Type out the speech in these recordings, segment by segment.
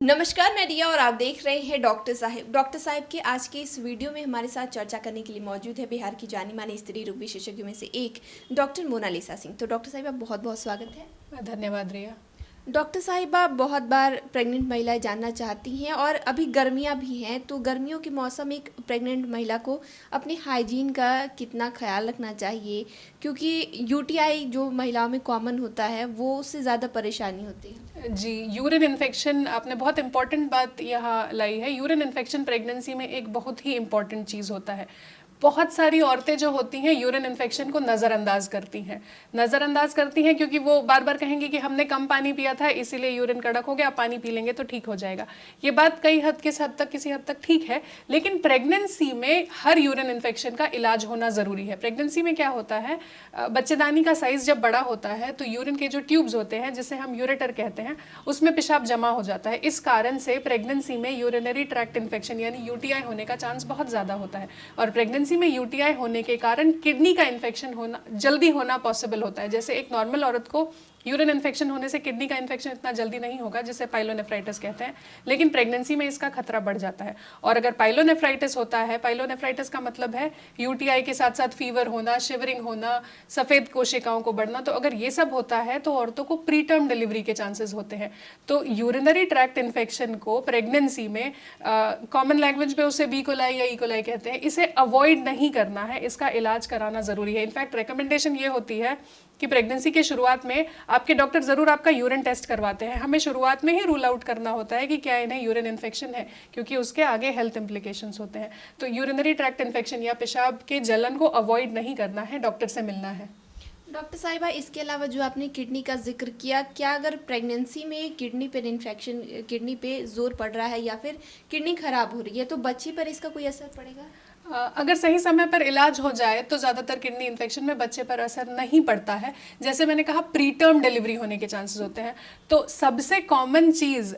नमस्कार, मैं रिया और आप देख रहे हैं डॉक्टर साहिब। डॉक्टर साहिब के आज के इस वीडियो में हमारे साथ चर्चा करने के लिए मौजूद है बिहार की जानी मानी स्त्री रोग विशेषज्ञों में से एक डॉक्टर मोनालिसा सिंह। तो डॉक्टर साहिब, आप बहुत बहुत स्वागत है। धन्यवाद रिया। डॉक्टर साहिबा, बहुत बार प्रेग्नेंट महिलाएं जानना चाहती हैं और अभी गर्मियां भी हैं, तो गर्मियों के मौसम एक प्रेग्नेंट महिला को अपने हाइजीन का कितना ख्याल रखना चाहिए, क्योंकि यूटीआई जो महिलाओं में कॉमन होता है वो उससे ज़्यादा परेशानी होती है। जी, यूरिन इन्फेक्शन, आपने बहुत इंपॉर्टेंट बात यहाँ लाई है। यूरिन इन्फेक्शन प्रेगनेंसी में एक बहुत ही इंपॉर्टेंट चीज़ होता है। बहुत सारी औरतें जो होती हैं यूरिन इन्फेक्शन को नज़रअंदाज करती हैं क्योंकि वो बार बार कहेंगी कि हमने कम पानी पिया था इसीलिए यूरिन कड़क हो गया, आप पानी पी लेंगे तो ठीक हो जाएगा। ये बात किसी हद तक ठीक है, लेकिन प्रेगनेंसी में हर यूरिन इन्फेक्शन का इलाज होना ज़रूरी है। प्रेगनेंसी में क्या होता है, बच्चेदानी का साइज़ जब बड़ा होता है तो यूरिन के जो ट्यूब्स होते हैं, जिसे हम यूरेटर कहते हैं, उसमें पेशाब जमा हो जाता है। इस कारण से प्रेगनेंसी में यूरिनरी ट्रैक्ट इन्फेक्शन यानी यूटीआई होने का चांस बहुत ज़्यादा होता है। और प्रेगनेंसी में यूटीआई होने के कारण किडनी का इन्फेक्शन होना जल्दी होना पॉसिबल होता है। जैसे एक नॉर्मल औरत को यूरिन इन्फेक्शन होने से किडनी का इन्फेक्शन इतना जल्दी नहीं होगा, जिसे पाइलोनेफ्राइटिस कहते हैं, लेकिन प्रेगनेंसी में इसका खतरा बढ़ जाता है। और अगर पाइलोनेफ्राइटिस होता है, पाइलोनेफ्राइटिस का मतलब है यूटीआई के साथ साथ फीवर होना, शिवरिंग होना, सफ़ेद कोशिकाओं को बढ़ना, तो अगर ये सब होता है तो औरतों को प्री टर्म डिलीवरी के चांसेस होते हैं। तो यूरिनरी ट्रैक्ट इन्फेक्शन को प्रेगनेंसी में कॉमन लैंग्वेज में उसे बी कोलाई या ई कोलाई कहते हैं, इसे अवॉइड नहीं करना है, इसका इलाज कराना ज़रूरी है। इनफैक्ट रिकमेंडेशन ये होती है कि प्रेगनेंसी के शुरुआत में आपके डॉक्टर ज़रूर आपका यूरिन टेस्ट करवाते हैं। हमें शुरुआत में ही रूल आउट करना होता है कि क्या इन्हें यूरिन इन्फेक्शन है, क्योंकि उसके आगे हेल्थ इंप्लीकेशंस होते हैं। तो यूरिनरी ट्रैक्ट इन्फेक्शन या पेशाब के जलन को अवॉइड नहीं करना है, डॉक्टर से मिलना है। डॉक्टर साहिबा, इसके अलावा जो आपने किडनी का जिक्र किया, क्या अगर प्रेगनेंसी में किडनी पर इन्फेक्शन, किडनी पे जोर पड़ रहा है या फिर किडनी खराब हो रही है, तो बच्चे पर इसका कोई असर पड़ेगा? अगर सही समय पर इलाज हो जाए तो ज़्यादातर किडनी इन्फेक्शन में बच्चे पर असर नहीं पड़ता है। जैसे मैंने कहा, प्री टर्म डिलीवरी होने के चांसेस होते हैं। तो सबसे कॉमन चीज़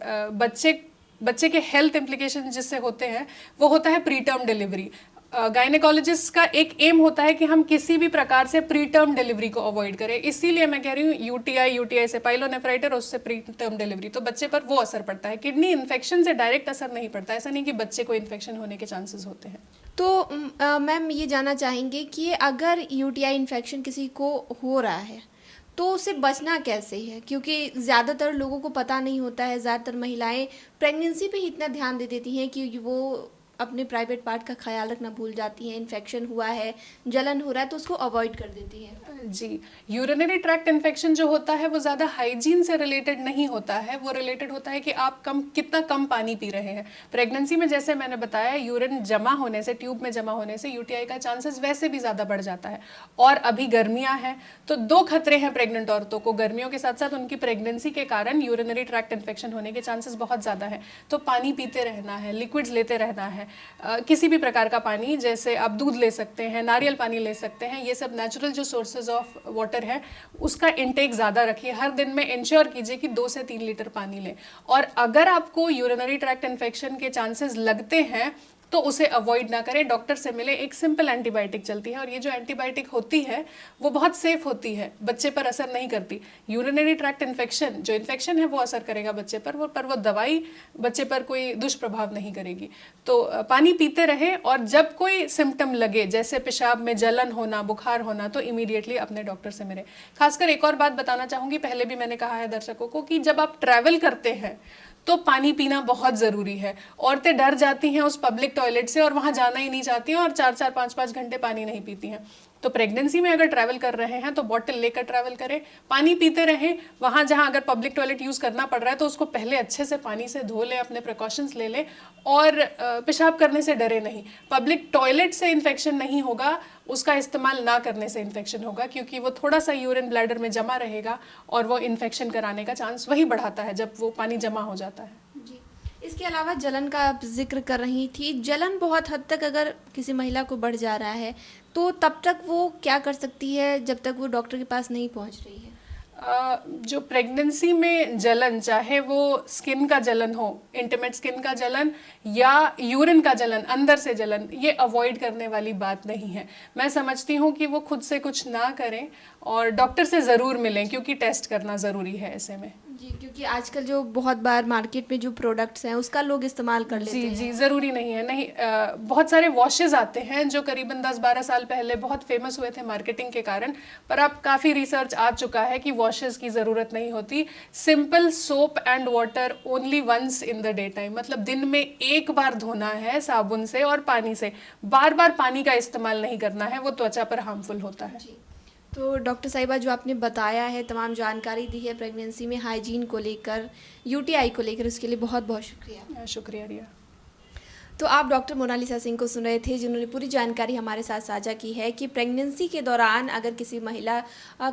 बच्चे के हेल्थ इम्प्लीकेशन जिससे होते हैं वो होता है प्री टर्म डिलीवरी। गायनेकोलॉजिस्ट का एक एम होता है कि हम किसी भी प्रकार से प्री टर्म डिलीवरी को अवॉइड करें। इसीलिए मैं कह रही हूँ यूटीआई से पाइलोनेफ्राइटिस, उससे प्री टर्म डिलीवरी, तो बच्चे पर वो असर पड़ता है। किडनी इन्फेक्शन से डायरेक्ट असर नहीं पड़ता। ऐसा नहीं कि बच्चे को इन्फेक्शन होने के चांसेस होते हैं। तो मैम, ये जानना चाहेंगे कि अगर यूटीआई इन्फेक्शन किसी को हो रहा है तो उससे बचना कैसे है, क्योंकि ज़्यादातर लोगों को पता नहीं होता है। ज़्यादातर महिलाएं प्रेगनेंसी पे ही इतना ध्यान दे देती हैं कि वो अपने प्राइवेट पार्ट का ख्याल रखना भूल जाती हैं। इन्फेक्शन हुआ है, जलन हो रहा है, तो उसको अवॉइड कर देती हैं। जी, यूरिनरी ट्रैक्ट इन्फेक्शन जो होता है वो ज़्यादा हाइजीन से रिलेटेड नहीं होता है। वो रिलेटेड होता है कि आप कितना कम पानी पी रहे हैं। प्रेगनेंसी में जैसे मैंने बताया, यूरिन जमा होने से, ट्यूब में जमा होने से यूटीआई का चांसेस वैसे भी ज़्यादा बढ़ जाता है। और अभी गर्मियाँ हैं तो दो खतरे हैं प्रेग्नेंट औरतों को। गर्मियों के साथ साथ उनकी प्रेगनेंसी के कारण यूरिनरी ट्रैक्ट इन्फेक्शन होने के चांसेस बहुत ज़्यादा है। तो पानी पीते रहना है, लिक्विड्स लेते रहना है, किसी भी प्रकार का पानी, जैसे आप दूध ले सकते हैं, नारियल पानी ले सकते हैं, ये सब नेचुरल जो सोर्सेज ऑफ वाटर है उसका इंटेक ज़्यादा रखिए। हर दिन में इंश्योर कीजिए कि 2 से 3 लीटर पानी लें। और अगर आपको यूरिनरी ट्रैक्ट इन्फेक्शन के चांसेस लगते हैं तो उसे अवॉइड ना करें, डॉक्टर से मिले। एक सिंपल एंटीबायोटिक चलती है और ये जो एंटीबायोटिक होती है वो बहुत सेफ होती है, बच्चे पर असर नहीं करती। यूरिनरी ट्रैक्ट इन्फेक्शन जो इन्फेक्शन है वो असर करेगा बच्चे पर, वो दवाई बच्चे पर कोई दुष्प्रभाव नहीं करेगी। तो पानी पीते रहे और जब कोई सिम्टम लगे, जैसे पेशाब में जलन होना, बुखार होना, तो इमीडिएटली अपने डॉक्टर से मिले। खासकर एक और बात बताना चाहूँगी, पहले भी मैंने कहा है दर्शकों को कि जब आप ट्रैवल करते हैं तो पानी पीना बहुत ज़रूरी है। औरतें डर जाती हैं उस पब्लिक टॉयलेट से और वहाँ जाना ही नहीं चाहती हैं और 4-4, 5-5 घंटे पानी नहीं पीती हैं। तो प्रेगनेंसी में अगर ट्रैवल कर रहे हैं तो बॉटल लेकर ट्रैवल करें, पानी पीते रहें। वहाँ जहाँ अगर पब्लिक टॉयलेट यूज़ करना पड़ रहा है तो उसको पहले अच्छे से पानी से धो लें, अपने प्रिकॉशंस ले लें और पेशाब करने से डरे नहीं। पब्लिक टॉयलेट से इन्फेक्शन नहीं होगा, उसका इस्तेमाल ना करने से इन्फेक्शन होगा, क्योंकि वो थोड़ा सा यूरिन ब्लैडर में जमा रहेगा और वो इन्फेक्शन कराने का चांस वही बढ़ाता है जब वो पानी जमा हो जाता है। जी, इसके अलावा जलन का आप जिक्र कर रही थी। जलन बहुत हद तक अगर किसी महिला को बढ़ जा रहा है तो तब तक वो क्या कर सकती है जब तक वो डॉक्टर के पास नहीं पहुंच रही है? जो प्रेगनेंसी में जलन, चाहे वो स्किन का जलन हो, इंटीमेट स्किन का जलन या यूरिन का जलन, अंदर से जलन, ये अवॉइड करने वाली बात नहीं है। मैं समझती हूँ कि वो खुद से कुछ ना करें और डॉक्टर से ज़रूर मिलें, क्योंकि टेस्ट करना ज़रूरी है ऐसे में। जी, क्योंकि आजकल जो बहुत बार मार्केट में जो प्रोडक्ट्स हैं उसका लोग इस्तेमाल कर लेते जी हैं। जी, ज़रूरी नहीं है। नहीं, बहुत सारे वॉशेज़ आते हैं जो करीबन 10-12 साल पहले बहुत फेमस हुए थे मार्केटिंग के कारण, पर अब काफ़ी रिसर्च आ चुका है कि वॉशेज़ की ज़रूरत नहीं होती। Simple soap and water only once in the day time, मतलब दिन में एक बार धोना है साबुन से और पानी से, बार बार पानी का इस्तेमाल नहीं करना है, वो त्वचा पर हार्मफुल होता है। जी। तो डॉक्टर साहिबा, जो आपने बताया है, तमाम जानकारी दी है प्रेगनेंसी में हाइजीन को लेकर, यूटीआई को लेकर, उसके लिए बहुत बहुत शुक्रिया। शुक्रिया रिया। तो आप डॉक्टर मोनालिसा सिंह को सुन रहे थे, जिन्होंने पूरी जानकारी हमारे साथ साझा की है कि प्रेगनेंसी के दौरान अगर किसी महिला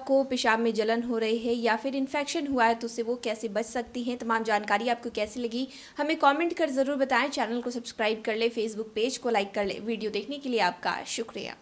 को पेशाब में जलन हो रही है या फिर इन्फेक्शन हुआ है तो उससे वो कैसे बच सकती हैं। तमाम जानकारी आपको कैसी लगी हमें कमेंट कर ज़रूर बताएं। चैनल को सब्सक्राइब कर ले, फेसबुक पेज को लाइक कर ले। वीडियो देखने के लिए आपका शुक्रिया।